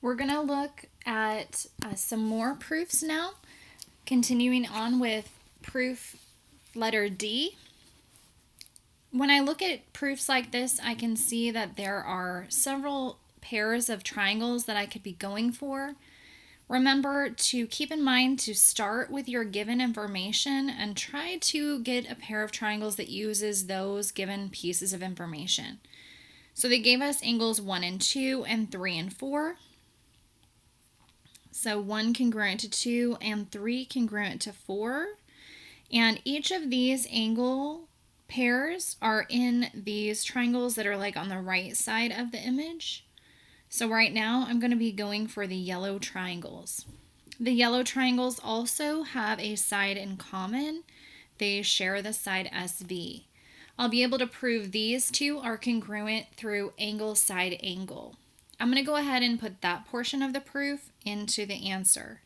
We're going to look at some more proofs now, continuing on with proof letter D. When I look at proofs like this, I can see that there are several pairs of triangles that I could be going for. Remember to keep in mind to start with your given information and try to get a pair of triangles that uses those given pieces of information. So they gave us angles 1 and 2 and 3 and 4. So 1 congruent to 2 and 3 congruent to 4. And each of these angle pairs are in these triangles that are like on the right side of the image. So right now I'm going to be going for the yellow triangles. The yellow triangles also have a side in common. They share the side SV. I'll be able to prove these two are congruent through angle side angle. I'm going to go ahead and put that portion of the proof into the answer.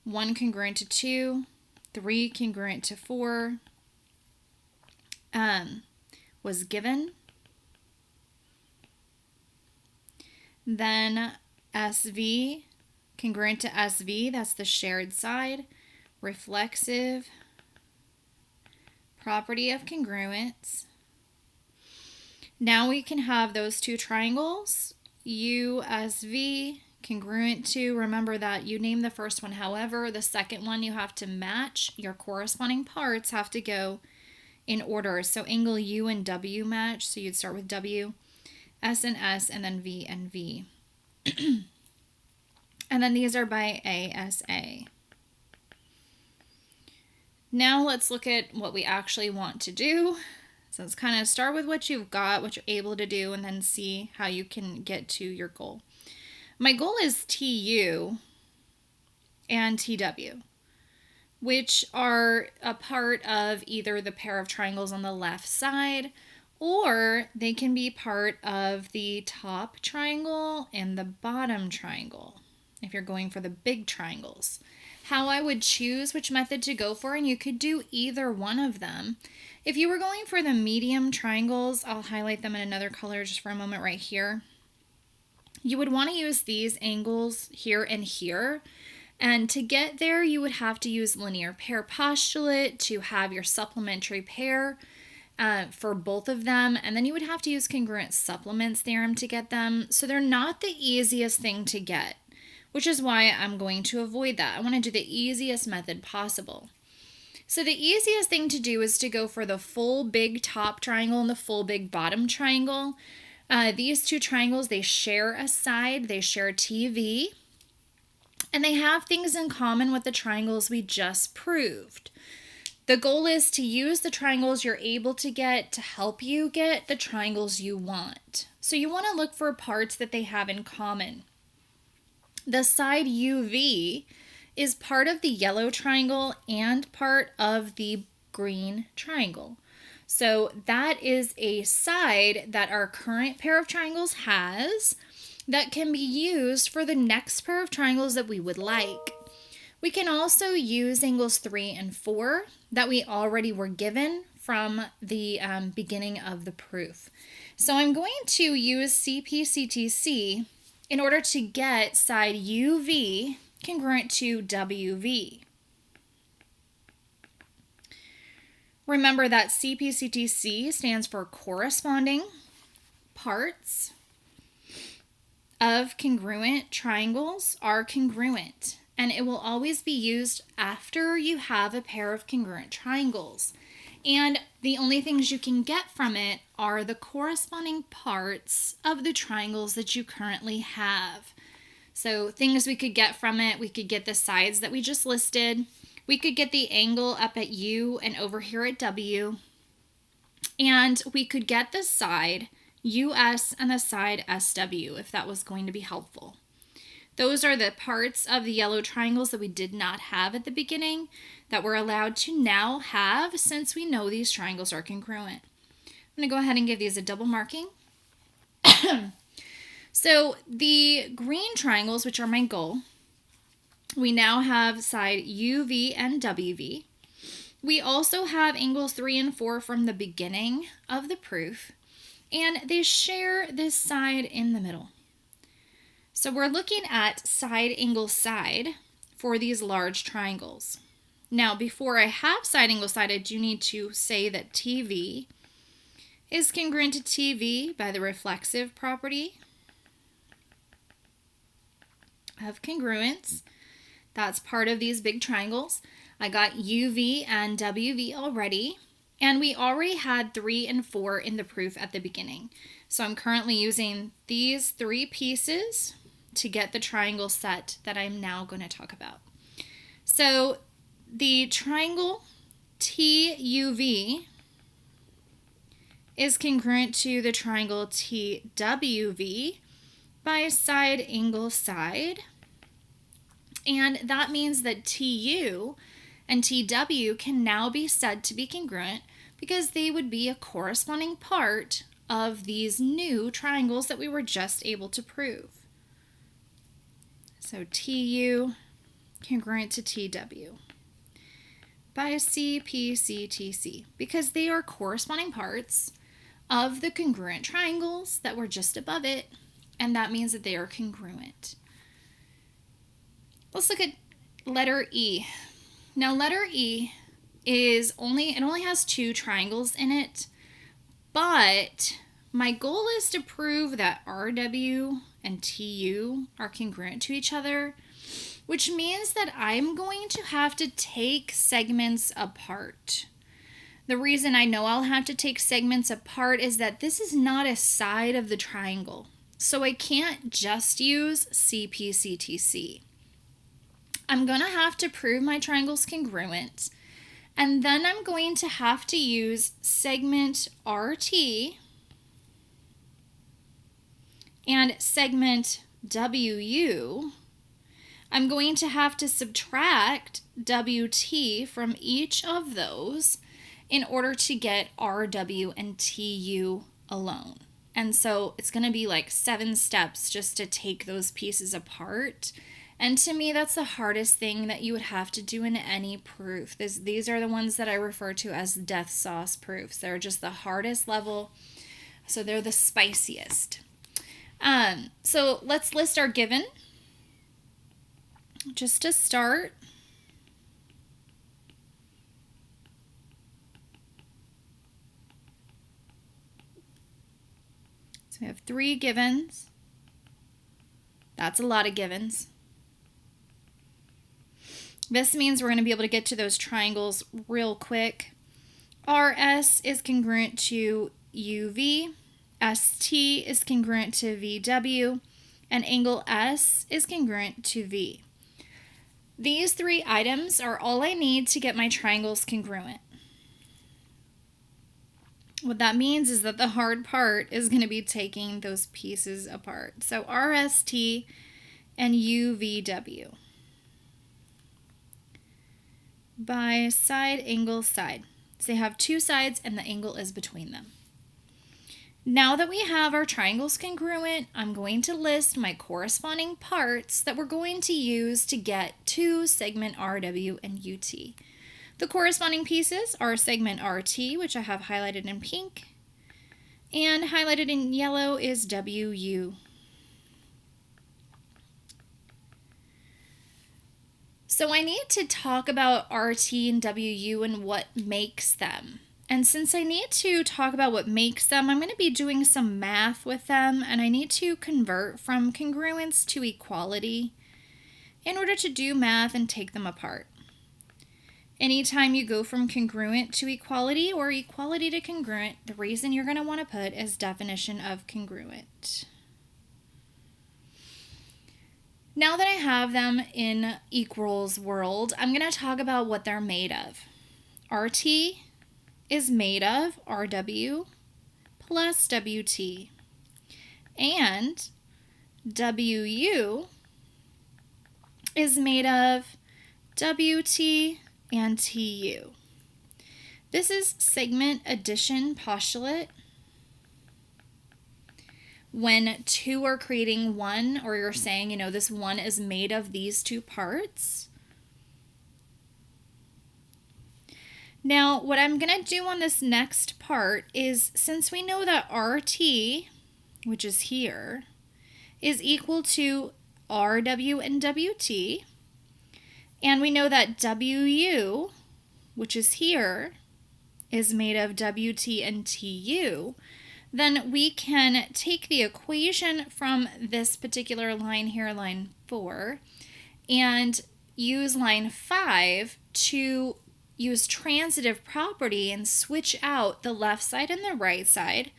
1 congruent to 2, 3 congruent to 4 was given. Then SV, congruent to SV, that's the shared side. Reflexive property of congruence. Now we can have those two triangles, USV, congruent to, remember that you name the first one, however, the second one you have to match. Your corresponding parts have to go in order. So angle U and W match, so you'd start with W. S and S, and then V and V. And then these are by ASA. Now let's look at what we actually want to do. So let's kind of start with what you've got, what you're able to do, and then see how you can get to your goal. My goal is TU and TW, which are a part of either the pair of triangles on the left side, or they can be part of the top triangle and the bottom triangle if you're going for the big triangles. How I would choose which method to go for, and you could do either one of them. If you were going for the medium triangles, I'll highlight them in another color just for a moment right here. You would want to use these angles here and here. And to get there, you would have to use linear pair postulate to have your supplementary pair for both of them, and then you would have to use congruent supplements theorem to get them. So they're not the easiest thing to get, which is why I'm going to avoid that. I want to do the easiest method possible. So the easiest thing to do is to go for the full big top triangle and the full big bottom triangle. These two triangles, they share a side, they share TV, and they have things in common with the triangles we just proved. The goal is to use the triangles you're able to get to help you get the triangles you want. So you want to look for parts that they have in common. The side UV is part of the yellow triangle and part of the green triangle. So that is a side that our current pair of triangles has that can be used for the next pair of triangles that we would like. We can also use angles 3 and 4 that we already were given from the beginning of the proof. So I'm going to use CPCTC in order to get side UV congruent to WV. Remember that CPCTC stands for corresponding parts of congruent triangles are congruent. And it will always be used after you have a pair of congruent triangles. And the only things you can get from it are the corresponding parts of the triangles that you currently have. So things we could get from it, we could get the sides that we just listed. We could get the angle up at U and over here at W. And we could get the side US and the side SW if that was going to be helpful. Those are the parts of the yellow triangles that we did not have at the beginning that we're allowed to now have since we know these triangles are congruent. I'm going to go ahead and give these a double marking. So the green triangles, which are my goal, we now have side UV and WV. We also have angles 3 and 4 from the beginning of the proof, and they share this side in the middle. So we're looking at side angle side for these large triangles. Now, before I have side angle side, I do need to say that TV is congruent to TV by the reflexive property of congruence. That's part of these big triangles. I got UV and WV already, and we already had 3 and 4 in the proof at the beginning. So I'm currently using these 3 pieces to get the triangle set that I'm now going to talk about. So the triangle TUV is congruent to the triangle TWV by side angle side. And that means that TU and TW can now be said to be congruent because they would be a corresponding part of these new triangles that we were just able to prove. So TU congruent to TW by CPCTC because they are corresponding parts of the congruent triangles that were just above it, and that means that they are congruent. Let's look at letter E. Now letter E only has 2 triangles in it, but my goal is to prove that RW and TU are congruent to each other, which means that I'm going to have to take segments apart. The reason I know I'll have to take segments apart is that this is not a side of the triangle, so I can't just use CPCTC. I'm going to have to prove my triangle's congruent, and then I'm going to have to use segment RT and segment WU. I'm going to have to subtract WT from each of those in order to get RW and TU alone. And so it's going to be like 7 steps just to take those pieces apart. And to me, that's the hardest thing that you would have to do in any proof. These are the ones that I refer to as death sauce proofs. They're just the hardest level, so they're the spiciest. So let's list our given. Just to start, so we have 3 givens. That's a lot of givens. This means we're going to be able to get to those triangles real quick. RS is congruent to UV, ST is congruent to VW, and angle S is congruent to V. These 3 items are all I need to get my triangles congruent. What that means is that the hard part is going to be taking those pieces apart. So RST and UVW by side angle side. So they have 2 sides and the angle is between them. Now that we have our triangles congruent, I'm going to list my corresponding parts that we're going to use to get to segment RW and UT. The corresponding pieces are segment RT, which I have highlighted in pink, and highlighted in yellow is WU. So I need to talk about RT and WU and what makes them. And since I need to talk about what makes them, I'm going to be doing some math with them, and I need to convert from congruence to equality in order to do math and take them apart. Anytime you go from congruent to equality or equality to congruent, the reason you're going to want to put is definition of congruent. Now that I have them in equals world, I'm going to talk about what they're made of. RT is made of RW plus WT, and WU is made of WT and TU. This is segment addition postulate. When 2 are creating 1, or you're saying, this 1 is made of these 2 parts. Now, what I'm going to do on this next part is, since we know that RT, which is here, is equal to RW and WT. And we know that WU, which is here, is made of WT and TU. Then we can take the equation from this particular line here, line 4, and use line 5 to use transitive property and switch out the left side and the right side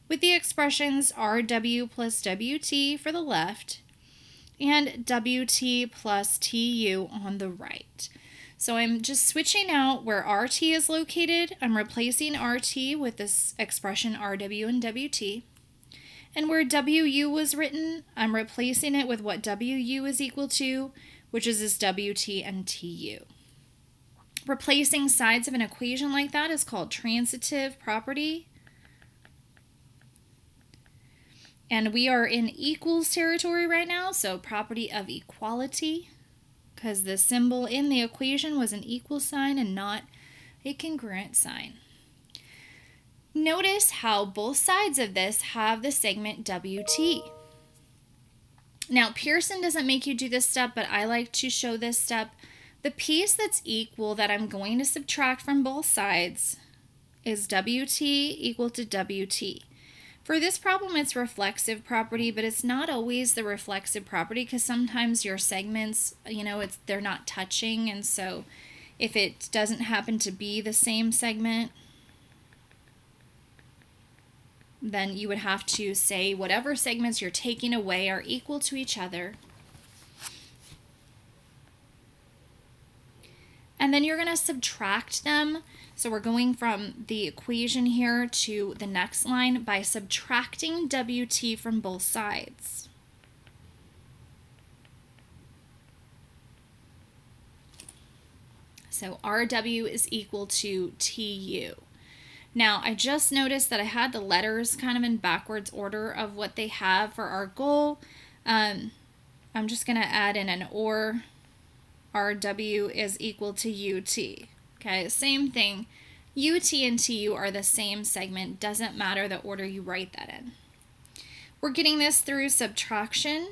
with the expressions RW plus WT for the left and WT plus TU on the right. So I'm just switching out where RT is located. I'm replacing RT with this expression RW and WT. And where WU was written, I'm replacing it with what WU is equal to, which is this WT and TU. Replacing sides of an equation like that is called transitive property. And we are in equals territory right now, so property of equality, because the symbol in the equation was an equal sign and not a congruent sign. Notice how both sides of this have the segment WT. Now, Pearson doesn't make you do this step, but I like to show this step. The piece that's equal that I'm going to subtract from both sides is WT equal to WT. For this problem, it's reflexive property, but it's not always the reflexive property because sometimes your segments, they're not touching, and so if it doesn't happen to be the same segment, then you would have to say whatever segments you're taking away are equal to each other. And then you're going to subtract them. So we're going from the equation here to the next line by subtracting WT from both sides. So RW is equal to TU. Now, I just noticed that I had the letters kind of in backwards order of what they have for our goal. I'm just going to add in an or. RW is equal to UT. Okay, same thing. UT and TU are the same segment. Doesn't matter the order you write that in. We're getting this through subtraction.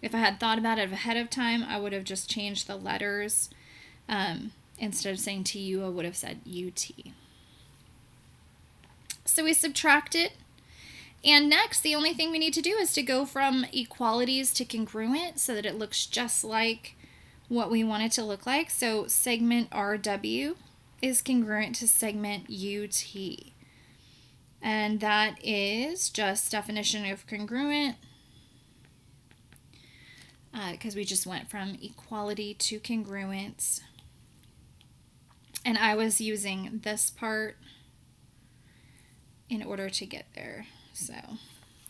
If I had thought about it ahead of time, I would have just changed the letters. Instead of saying TU, I would have said UT. So we subtract it. And next, the only thing we need to do is to go from equalities to congruent so that it looks just like what we want it to look like. So segment RW is congruent to segment UT. And that is just definition of congruent because we just went from equality to congruence. And I was using this part in order to get there. So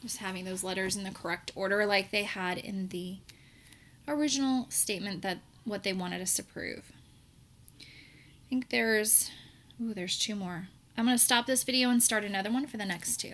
just having those letters in the correct order like they had in the original statement that what they wanted us to prove. I think there's 2 more. I'm going to stop this video and start another one for the next 2.